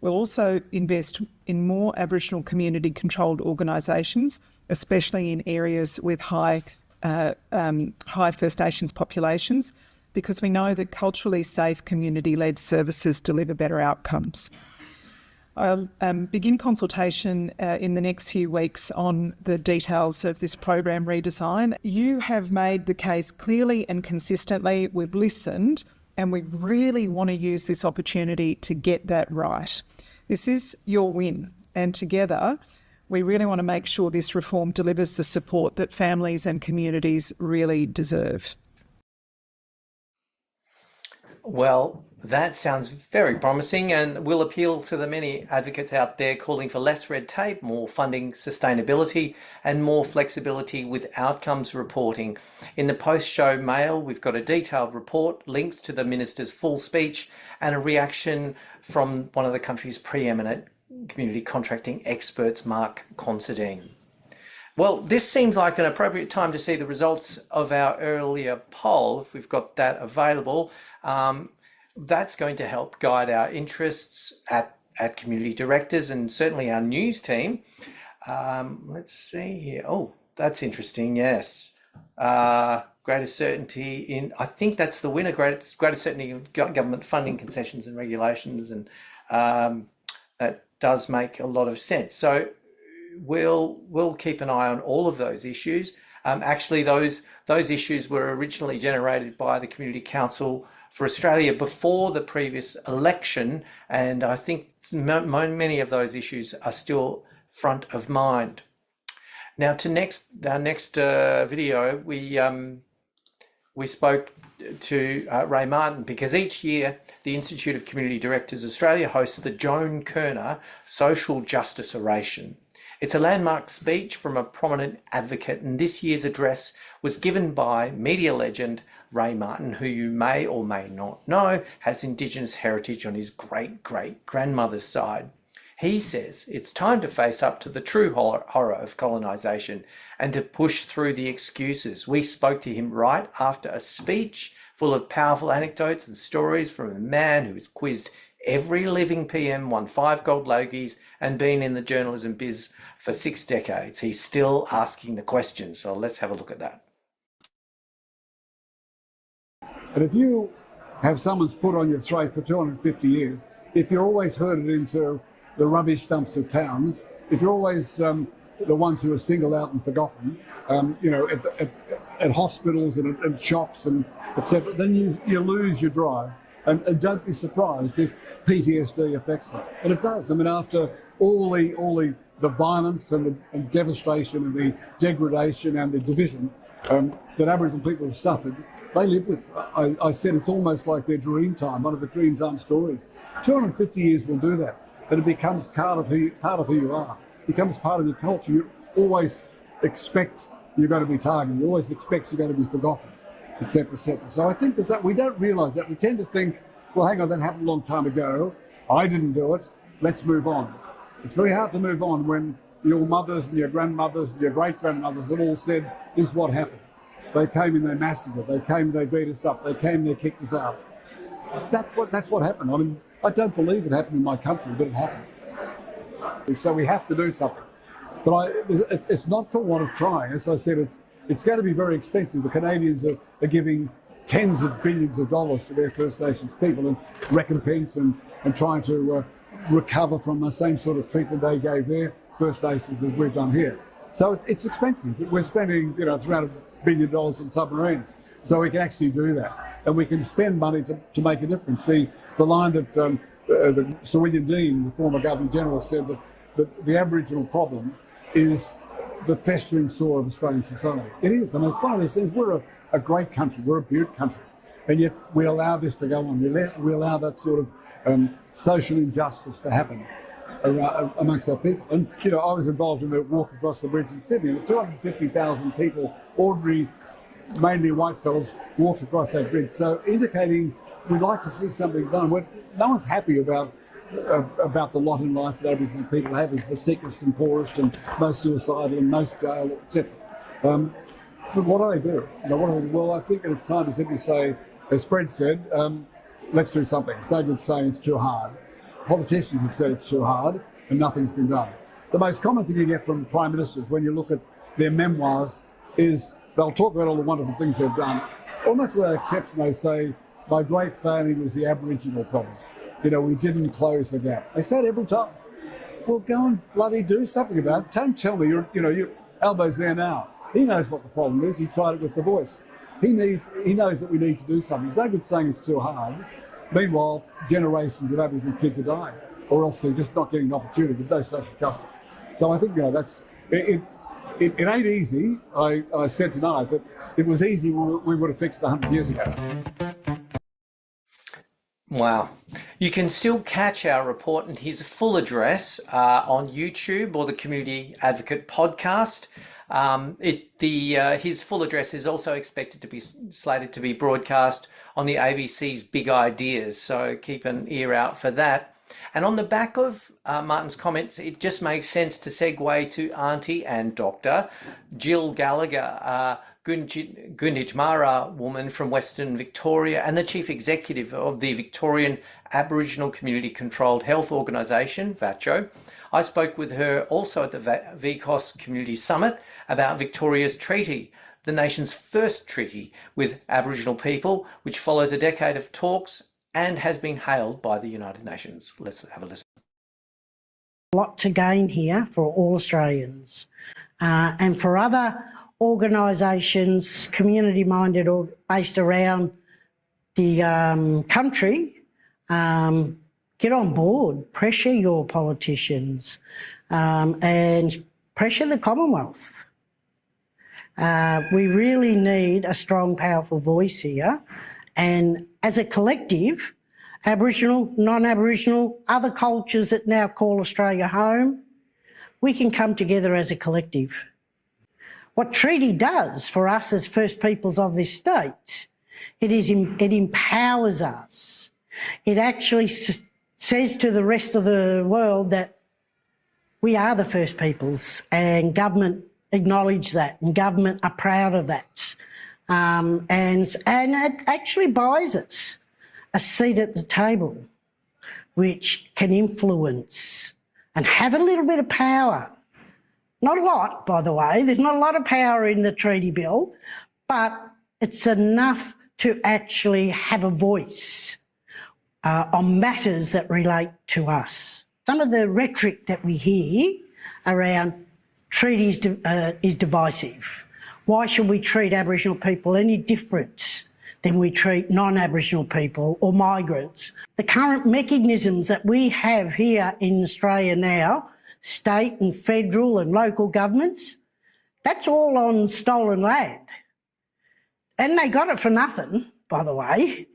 We'll also invest in more Aboriginal community-controlled organisations, especially in areas with high First Nations populations, because we know that culturally safe community-led services deliver better outcomes. I'll begin consultation in the next few weeks on the details of this program redesign. You have made the case clearly and consistently. We've listened, and we really want to use this opportunity to get that right. This is your win, and together we really want to make sure this reform delivers the support that families and communities really deserve. Well, that sounds very promising and will appeal to the many advocates out there calling for less red tape, more funding sustainability and more flexibility with outcomes reporting. In the post-show mail, we've got a detailed report, links to the Minister's full speech and a reaction from one of the country's preeminent community contracting experts, Mark Considine. Well, this seems like an appropriate time to see the results of our earlier poll, if we've got that available. That's going to help guide our interests at community directors and certainly our news team. Let's see here. Oh, that's interesting. Yes. Greater certainty in, I think that's the winner, greater certainty in government funding concessions and regulations. And that does make a lot of sense. So we'll keep an eye on all of those issues. Actually, those issues were originally generated by the Community Council for Australia before the previous election, and I think many of those issues are still front of mind. Now, our next video, we spoke to Ray Martin, because each year the Institute of Community Directors Australia hosts the Joan Kirner Social Justice Oration. It's a landmark speech from a prominent advocate, and this year's address was given by media legend Ray Martin, who you may or may not know has Indigenous heritage on his great-great-grandmother's side. He says it's time to face up to the true horror of colonisation and to push through the excuses. We spoke to him right after a speech full of powerful anecdotes and stories from a man who has quizzed every living PM, won 5 gold Logies and been in the journalism biz for 6 decades. He's still asking the questions. So let's have a look at that. And if you have someone's foot on your throat for 250 years, if you're always herded into the rubbish dumps of towns, if you're always the ones who are singled out and forgotten, at hospitals and at shops and etc., then you lose your drive. And don't be surprised if PTSD affects them. And it does. I mean, after all the violence and the devastation and the degradation and the division that Aboriginal people have suffered, they live with. I said it's almost like their dream time, one of the dream time stories. 250 years will do that. And it becomes part of who you are. It becomes part of your culture. You always expect you're going to be targeted. You always expect you're going to be forgotten, etc., etc. So I think that we don't realise that. We tend to think, well, hang on, that happened a long time ago. I didn't do it. Let's move on. It's very hard to move on when your mothers and your grandmothers and your great-grandmothers have all said, this is what happened. They came and they massacred. They came and they beat us up. They came and they kicked us out. That's what happened. I mean, I don't believe it happened in my country, but it happened. So we have to do something. But it's not for want of trying. As I said, it's going to be very expensive. The Canadians are giving tens of billions of dollars to their First Nations people in recompense and trying to recover from the same sort of treatment they gave their First Nations as we've done here. So it's expensive. We're spending $300 billion on submarines, so we can actually do that. And we can spend money to make a difference. The line that the Sir William Dean, the former Governor General, said that the Aboriginal problem is the festering sore of Australian society. It is. I mean, it's one of these things. We're a great country. We're a beaut country. And yet we allow this to go on. We allow that sort of social injustice to happen amongst our people. And, I was involved in the walk across the bridge in Sydney. And 250,000 people, ordinary, mainly white fellas, walked across that bridge. So indicating we'd like to see something done. No one's happy about the lot in life that Aboriginal people have as the sickest and poorest and most suicidal and most jailed, etc. But what do they do? Well, I think it's time to simply say, as Fred said, let's do something. It's no good saying it's too hard. Politicians have said it's too hard and nothing's been done. The most common thing you get from prime ministers when you look at their memoirs is they'll talk about all the wonderful things they've done. Almost without exception, they say, my great failure was the Aboriginal problem. We didn't close the gap. They say it every time. well, go and bloody do something about it. Don't tell me your elbow's there now. He knows what the problem is. He tried it with the voice. He knows that we need to do something. It's no good saying it's too hard. Meanwhile, generations of Aboriginal kids are dying, or else they're just not getting an opportunity. There's no social justice. So I think that's it. It ain't easy. I said tonight that if it was easy, we would have fixed it 100 years ago. Wow. You can still catch our report and his full address on YouTube or the Community Advocate podcast. His full address is also expected to be slated to be broadcast on the ABC's Big Ideas, so keep an ear out for that. And on the back of Martin's comments, it just makes sense to segue to Auntie and Dr. Jill Gallagher, Gunditjmara woman from Western Victoria and the Chief Executive of the Victorian Aboriginal Community Controlled Health Organisation, VACCHO. I spoke with her also at the VCOS Community Summit about Victoria's treaty, the nation's first treaty with Aboriginal people, which follows a decade of talks and has been hailed by the United Nations. Let's have a listen. A lot to gain here for all Australians and for other organisations, community-minded or based around the country. Get on board, pressure your politicians and pressure the Commonwealth. We really need a strong, powerful voice here. And as a collective, Aboriginal, non-Aboriginal, other cultures that now call Australia home, we can come together as a collective. What treaty does for us as First Peoples of this state, it empowers us. It actually says to the rest of the world that we are the First Peoples, and government acknowledge that, and government are proud of that. And it actually buys us a seat at the table, which can influence and have a little bit of power. Not a lot, by the way. There's not a lot of power in the treaty bill, but it's enough to actually have a voice on matters that relate to us. Some of the rhetoric that we hear around treaties is divisive. Why should we treat Aboriginal people any different than we treat non-Aboriginal people or migrants? The current mechanisms that we have here in Australia now, state and federal and local governments, that's all on stolen land. And they got it for nothing, by the way.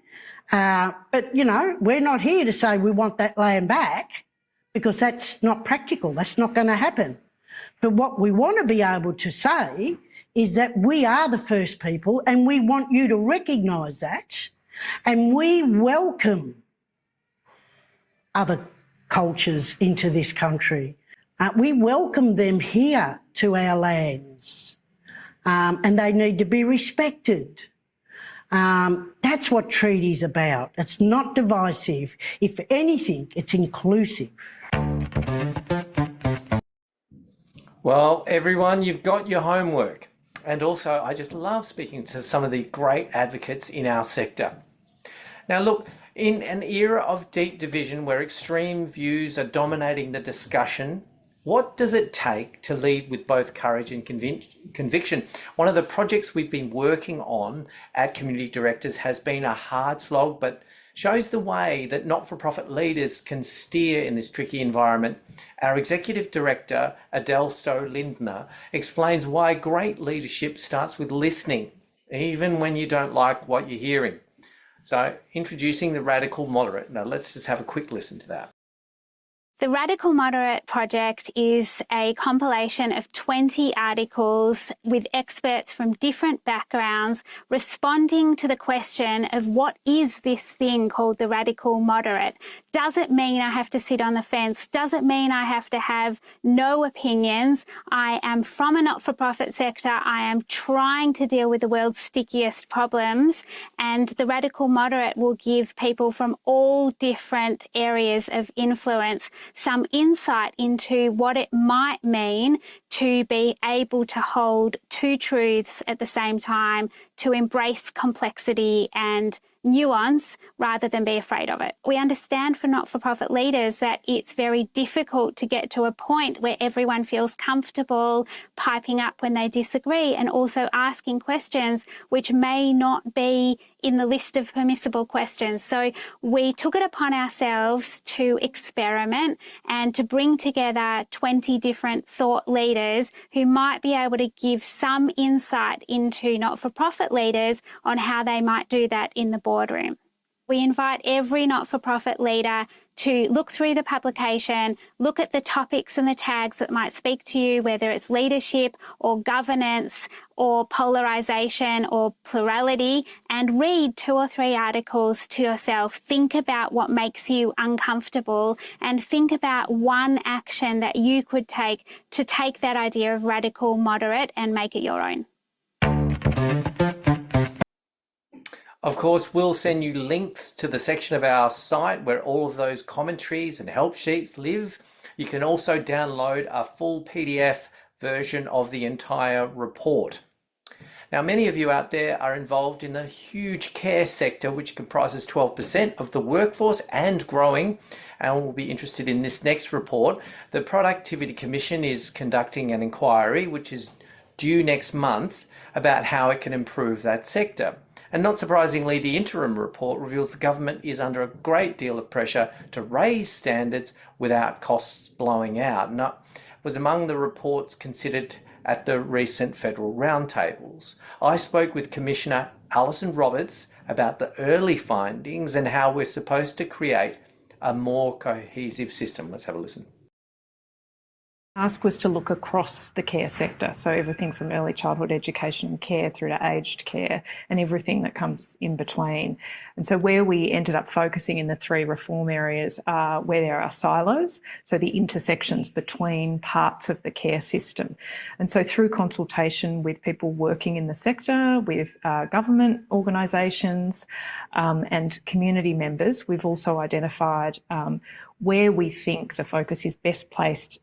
But, we're not here to say we want that land back, because that's not practical. That's not going to happen. But what we want to be able to say is that we are the First People, and we want you to recognise that, and we welcome other cultures into this country. We welcome them here to our lands, and they need to be respected. That's what treaty's about. It's not divisive. If anything, it's inclusive. Well, everyone, you've got your homework. And also, I just love speaking to some of the great advocates in our sector. Now, look, in an era of deep division where extreme views are dominating the discussion, what does it take to lead with both courage and conviction? One of the projects we've been working on at Community Directors has been a hard slog, but shows the way that not-for-profit leaders can steer in this tricky environment. Our Executive Director, Adele Stowe-Lindner, explains why great leadership starts with listening, even when you don't like what you're hearing. So, introducing the Radical Moderate. Now, let's just have a quick listen to that. The Radical Moderate project is a compilation of 20 articles with experts from different backgrounds responding to the question of what is this thing called the Radical Moderate? Does it mean I have to sit on the fence? Does it mean I have to have no opinions? I am from a not-for-profit sector. I am trying to deal with the world's stickiest problems, and the Radical Moderate will give people from all different areas of influence some insight into what it might mean to be able to hold two truths at the same time, to embrace complexity and nuance rather than be afraid of it. We understand for not-for-profit leaders that it's very difficult to get to a point where everyone feels comfortable piping up when they disagree and also asking questions which may not be in the list of permissible questions. So we took it upon ourselves to experiment and to bring together 20 different thought leaders who might be able to give some insight into not-for-profit leaders on how they might do that in the boardroom. We invite every not-for-profit leader to look through the publication, look at the topics and the tags that might speak to you, whether it's leadership or governance or polarisation or plurality, and read 2 or 3 articles to yourself. Think about what makes you uncomfortable and think about one action that you could take to take that idea of radical moderate and make it your own. Of course, we'll send you links to the section of our site where all of those commentaries and help sheets live. You can also download a full PDF version of the entire report. Now, many of you out there are involved in the huge care sector, which comprises 12% of the workforce and growing, and will be interested in this next report. The Productivity Commission is conducting an inquiry, which is due next month, about how it can improve that sector. And not surprisingly, the interim report reveals the government is under a great deal of pressure to raise standards without costs blowing out. And that was among the reports considered at the recent federal roundtables. I spoke with Commissioner Alison Roberts about the early findings and how we're supposed to create a more cohesive system. Let's have a listen. Ask was to look across the care sector, so everything from early childhood education and care through to aged care and everything that comes in between. And so where we ended up focusing in the 3 reform areas are where there are silos, so the intersections between parts of the care system. And so through consultation with people working in the sector, with government organisations and community members, we've also identified where we think the focus is best placed,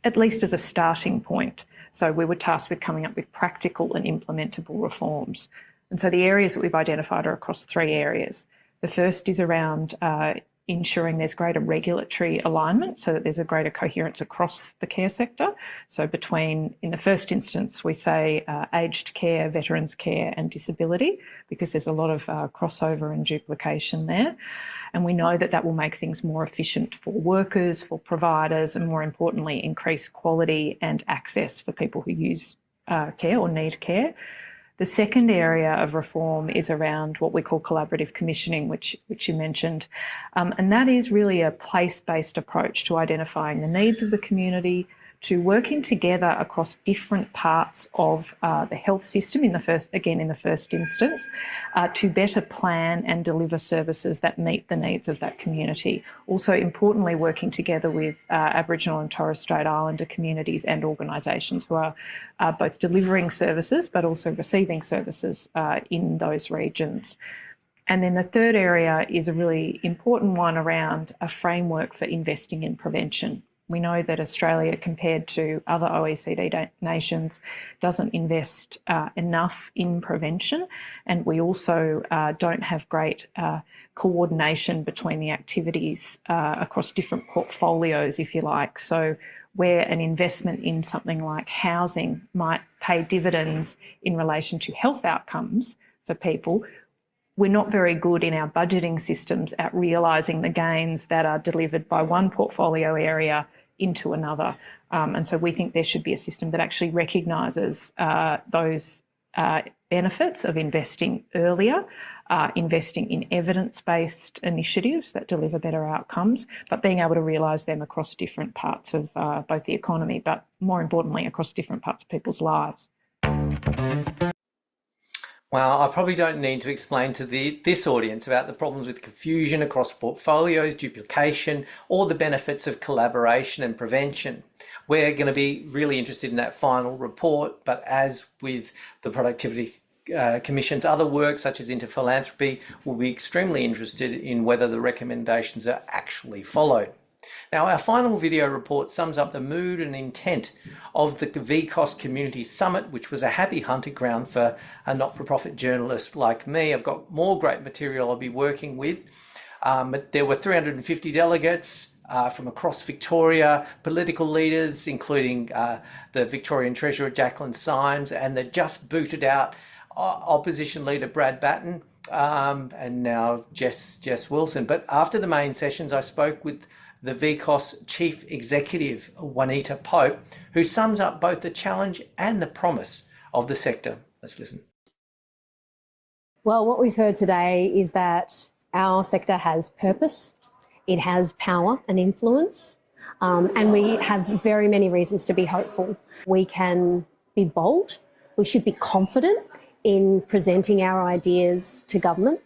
at least as a starting point. So we were tasked with coming up with practical and implementable reforms. And so the areas that we've identified are across 3 areas. The first is around ensuring there's greater regulatory alignment so that there's a greater coherence across the care sector. So between, in the first instance, we say aged care, veterans care and disability, because there's a lot of crossover and duplication there. And we know that that will make things more efficient for workers, for providers, and more importantly, increase quality and access for people who use care or need care. The second area of reform is around what we call collaborative commissioning, which you mentioned. And that is really a place-based approach to identifying the needs of the community, to working together across different parts of the health system in the first instance, to better plan and deliver services that meet the needs of that community. Also, importantly, working together with Aboriginal and Torres Strait Islander communities and organisations who are both delivering services but also receiving services in those regions. And then the third area is a really important one around a framework for investing in prevention. We know that Australia, compared to other OECD nations, doesn't invest enough in prevention, and we also don't have great coordination between the activities across different portfolios, if you like. So where an investment in something like housing might pay dividends in relation to health outcomes for people, we're not very good in our budgeting systems at realising the gains that are delivered by one portfolio area into another. And so we think there should be a system that actually recognises those benefits of investing earlier, investing in evidence-based initiatives that deliver better outcomes, but being able to realise them across different parts of both the economy, but more importantly, across different parts of people's lives. Well, I probably don't need to explain to this audience about the problems with confusion across portfolios, duplication, or the benefits of collaboration and prevention. We're going to be really interested in that final report, but as with the Productivity Commission's other work, such as Interphilanthropy, we'll be extremely interested in whether the recommendations are actually followed. Now, our final video report sums up the mood and intent of the VCOS Community Summit, which was a happy hunting ground for a not-for-profit journalist like me. I've got more great material I'll be working with. There were 350 delegates from across Victoria, political leaders, including the Victorian Treasurer Jacqueline Symes and the just booted out opposition leader Brad Batten, and now Jess Wilson. But after the main sessions, I spoke with the VCOS Chief Executive, Juanita Pope, who sums up both the challenge and the promise of the sector. Let's listen. Well, what we've heard today is that our sector has purpose, it has power and influence, and we have very many reasons to be hopeful. We can be bold, we should be confident in presenting our ideas to government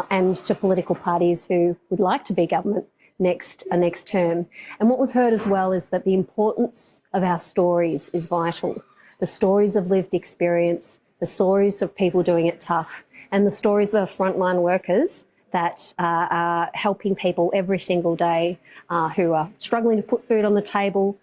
and to political parties who would like to be government next term. And what we've heard as well is that the importance of our stories is vital. The stories of lived experience, the stories of people doing it tough, and the stories of the frontline workers that are helping people every single day who are struggling to put food on the table,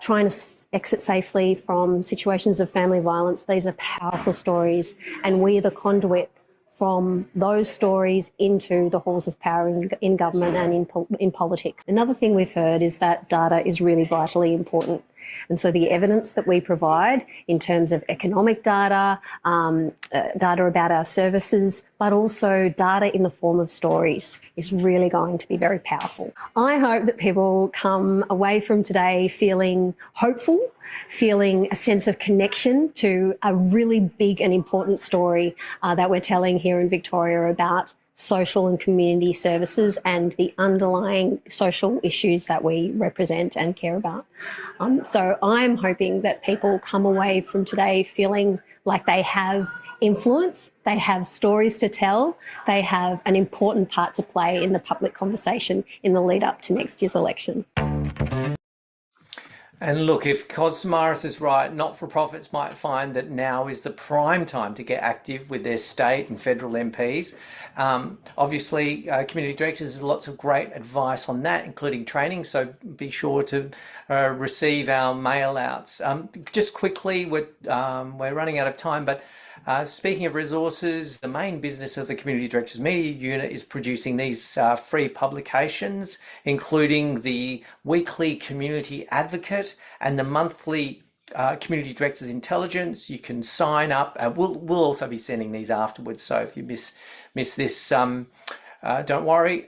trying to exit safely from situations of family violence. These are powerful stories, and we are the conduit from those stories into the halls of power in government and in politics. Another thing we've heard is that data is really vitally important. And so the evidence that we provide in terms of economic data, data about our services, but also data in the form of stories is really going to be very powerful. I hope that people come away from today feeling hopeful, feeling a sense of connection to a really big and important story that we're telling here in Victoria about social and community services and the underlying social issues that we represent and care about. So I'm hoping that people come away from today feeling like they have influence, they have stories to tell, they have an important part to play in the public conversation in the lead up to next year's election. And look, if Kos Samaras is right, not-for-profits might find that now is the prime time to get active with their state and federal MPs. Obviously, community directors have lots of great advice on that, including training, so be sure to receive our mail-outs. Just quickly, we're running out of time, but speaking of resources, the main business of the Community Directors Media Unit is producing these free publications, including the weekly Community Advocate and the monthly Community Directors Intelligence. You can sign up. We'll also be sending these afterwards, so if you miss this, don't worry.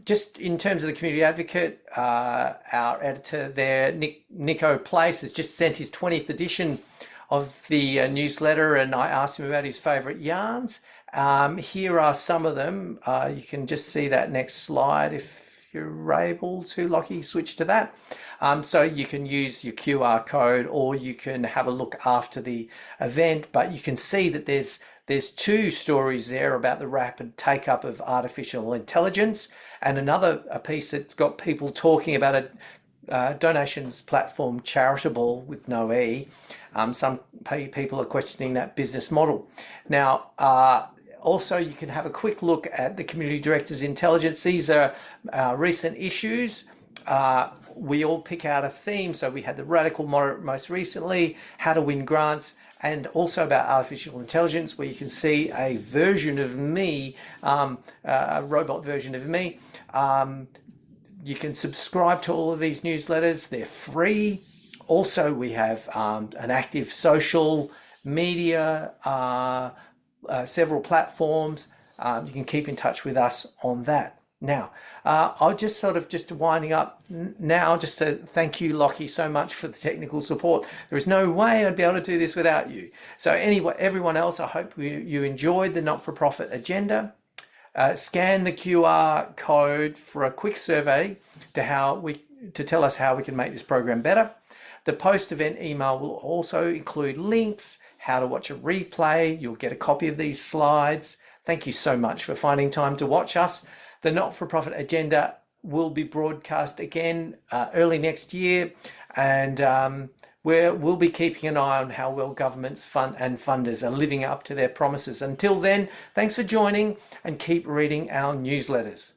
Just in terms of the Community Advocate, our editor there, Nico Place, has just sent his 20th edition of the newsletter, and I asked him about his favourite yarns. Here are some of them. You can just see that next slide if you're able to, Lockie, switch to that. So you can use your QR code or you can have a look after the event, but you can see that there's two stories there about the rapid take-up of artificial intelligence and a piece that's got people talking about a donations platform, Charitable with no E. Some people are questioning that business model. Now, also you can have a quick look at the Community Directors Intelligence. These are recent issues. We all pick out a theme. So we had the radical moderate most recently, how to win grants, and also about artificial intelligence, where you can see a version of me, a robot version of me. You can subscribe to all of these newsletters. They're free. Also, we have an active social media, several platforms. You can keep in touch with us on that. Now, I'll just winding up now, just to thank you, Lockie, so much for the technical support. There is no way I'd be able to do this without you. So anyway, everyone else, I hope you enjoyed the not-for-profit agenda. Scan the QR code for a quick survey to tell us how we can make this program better. The post-event email will also include links, how to watch a replay. You'll get a copy of these slides. Thank you so much for finding time to watch us. The not-for-profit agenda will be broadcast again early next year, and we'll be keeping an eye on how well governments and funders are living up to their promises. Until then, thanks for joining and keep reading our newsletters.